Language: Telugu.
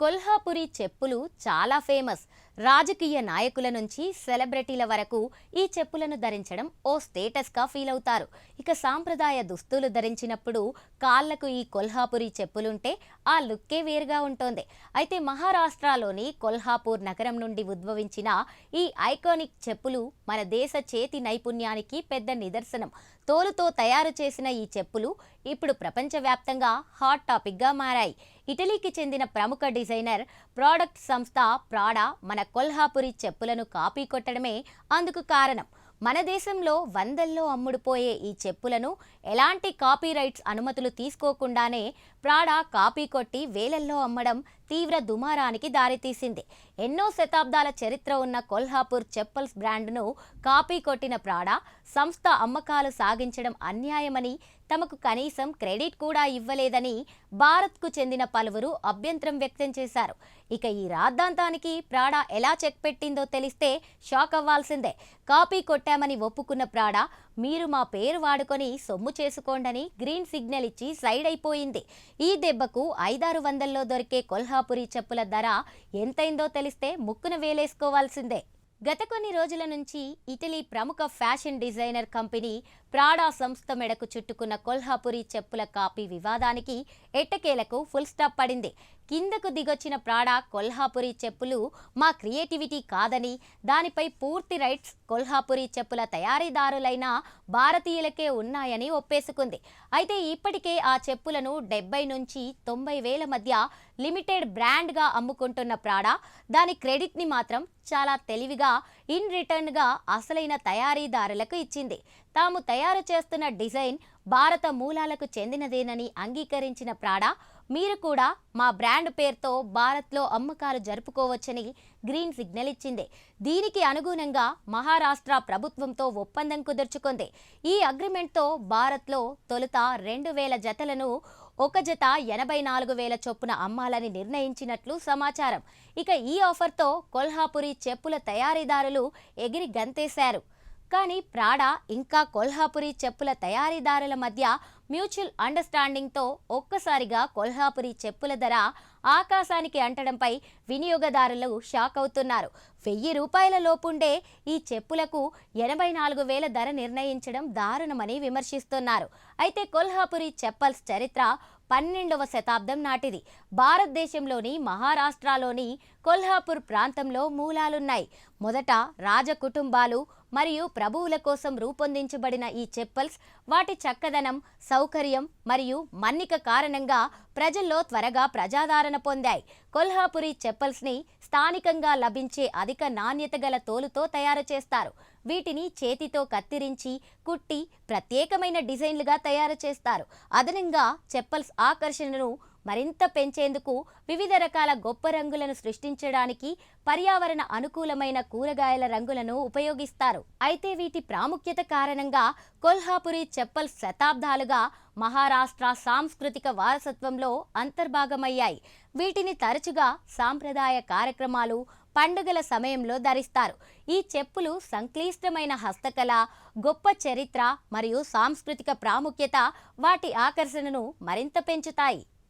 కొల్హాపురి చెప్పులు చాలా ఫేమస్. రాజకీయ నాయకుల నుంచి సెలబ్రిటీల వరకు ఈ చెప్పులను ధరించడం ఓ స్టేటస్గా ఫీల్ అవుతారు. ఇక సాంప్రదాయ దుస్తులు ధరించినప్పుడు కాళ్లకు ఈ కొల్హాపురి చెప్పులుంటే ఆ లుక్కే వేరుగా ఉంటుంది. అయితే మహారాష్ట్రలోని కొల్హాపూర్ నగరం నుండి ఉద్భవించిన ఈ ఐకానిక్ చెప్పులు మన దేశ చేతి నైపుణ్యానికి పెద్ద నిదర్శనం. తోలుతో తయారు చేసిన ఈ చెప్పులు ఇప్పుడు ప్రపంచవ్యాప్తంగా హాట్ టాపిక్గా మారాయి. ఇటలీకి చెందిన ప్రముఖ డిజైనర్ ప్రోడక్ట్ సంస్థ ప్రాడా మన కొల్హాపురి చెప్పులను కాపీ కొట్టడమే అందుకు కారణం. మన దేశంలో వందల్లో అమ్ముడుపోయే ఈ చెప్పులను ఎలాంటి కాపీరైట్స్ అనుమతులు తీసుకోకుండానే ప్రాడా కాపీ కొట్టి వేలల్లో అమ్మడం తీవ్ర దుమారానికి దారితీసింది. ఎన్నో శతాబ్దాల చరిత్ర ఉన్న కొల్హాపూర్ చెప్పల్స్ బ్రాండ్ను కాపీ కొట్టిన ప్రాడా సంస్థ అమ్మకాలు సాగించడం అన్యాయమని, తమకు కనీసం క్రెడిట్ కూడా ఇవ్వలేదని భారత్కు చెందిన పలువురు అభ్యంతరం వ్యక్తం చేశారు. ఇక ఈ రాద్ధాంతానికి ప్రాడా ఎలా చెక్ పెట్టిందో తెలిస్తే షాక్ అవ్వాల్సిందే. కాపీ కొట్టామని ఒప్పుకున్న ప్రాడా మీరు మా పేరు వాడుకొని సొమ్ము చేసుకోండని గ్రీన్ సిగ్నల్ ఇచ్చి సైడ్ అయిపోయింది. ఈ దెబ్బకు 500-600లో దొరికే కొల్హాపురి చెప్పుల ధర ఎంతైందో తెలిస్తే ముక్కున వేలేసుకోవాల్సిందే. గత కొన్ని రోజుల నుంచి ఇటలీ ప్రముఖ ఫ్యాషన్ డిజైనర్ కంపెనీ ప్రాడా సంస్థ మెడకు చుట్టుకున్న కొల్హాపురి చెప్పుల కాపీ వివాదానికి ఎట్టకేలకు ఫుల్ స్టాప్ పడింది. కిందకు దిగొచ్చిన ప్రాడా కొల్హాపురి చెప్పులు మా క్రియేటివిటీ కాదని, దానిపై పూర్తి రైట్స్ కొల్హాపురి చెప్పుల తయారీదారులైన భారతీయులకే ఉన్నాయని ఒప్పేసుకుంది. అయితే ఇప్పటికే ఆ చెప్పులను 70 నుంచి 90 వేల మధ్య లిమిటెడ్ బ్రాండ్గా అమ్ముకుంటున్న ప్రాడా దాని క్రెడిట్ని మాత్రం చాలా తెలివిగా ఇన్ రిటర్న్గా అసలైన తయారీదారులకు ఇచ్చింది. తాము తయారు చేస్తున్న డిజైన్ భారత మూలాలకు చెందినదేనని అంగీకరించిన ప్రాడా మీరు కూడా మా బ్రాండ్ పేరుతో భారత్లో అమ్మకాలు జరుపుకోవచ్చని గ్రీన్ సిగ్నల్ ఇచ్చింది. దీనికి అనుగుణంగా మహారాష్ట్ర ప్రభుత్వంతో ఒప్పందం కుదుర్చుకుంది. ఈ అగ్రిమెంట్తో భారత్లో తొలుత 2000 జతలను ఒక జత 84,000 చొప్పున అమ్మాలని నిర్ణయించినట్లు సమాచారం. ఇక ఈ ఆఫర్తో కొల్హాపురి చెప్పుల తయారీదారులు ఎగిరి గంతేశారు. కానీ ప్రాడా ఇంకా కొల్హాపురి చెప్పుల తయారీదారుల మధ్య మ్యూచువల్ అండర్స్టాండింగ్తో ఒక్కసారిగా కొల్హాపురి చెప్పుల ధర ఆకాశానికి అంటడంపై వినియోగదారులు షాక్ అవుతున్నారు. 1000 రూపాయల లోపుండే ఈ చెప్పులకు 84,000 ధర నిర్ణయించడం దారుణమని విమర్శిస్తున్నారు. అయితే కొల్హాపురి చెప్పల్స్ చరిత్ర 12వ శతాబ్దం నాటిది. భారతదేశంలోని మహారాష్ట్రలోని కొల్హాపూర్ ప్రాంతంలో మూలాలున్నాయి. మొదట రాజ కుటుంబాలు మరియు ప్రభువుల కోసం రూపొందించబడిన ఈ చెప్పల్స్ వాటి చక్కదనం, సౌకర్యం మరియు మన్నిక కారణంగా ప్రజల్లో త్వరగా ప్రజాదరణ పొందాయి. కొల్హాపురి చెప్పల్స్ని స్థానికంగా లభించే అధిక నాణ్యత గల తోలుతో తయారు చేస్తారు. వీటిని చేతితో కత్తిరించి, కుట్టి ప్రత్యేకమైన డిజైన్లుగా తయారు చేస్తారు. అదనంగా చెప్పల్స్ ఆకర్షణను మరింత పెంచేందుకు వివిధ రకాల గొప్ప రంగులను సృష్టించడానికి పర్యావరణ అనుకూలమైన కూరగాయల రంగులను ఉపయోగిస్తారు. అయితే వీటి ప్రాముఖ్యత కారణంగా కొల్హాపురి చెప్పల్స్ శతాబ్దాలుగా మహారాష్ట్ర సాంస్కృతిక వారసత్వంలో అంతర్భాగమయ్యాయి. వీటిని తరచుగా సాంప్రదాయ కార్యక్రమాలు, పండుగల సమయంలో ధరిస్తారు. ఈ చెప్పులు సంక్లిష్టమైన హస్తకళ, గొప్ప చరిత్ర మరియు సాంస్కృతిక ప్రాముఖ్యత వాటి ఆకర్షణను మరింత పెంచుతాయి.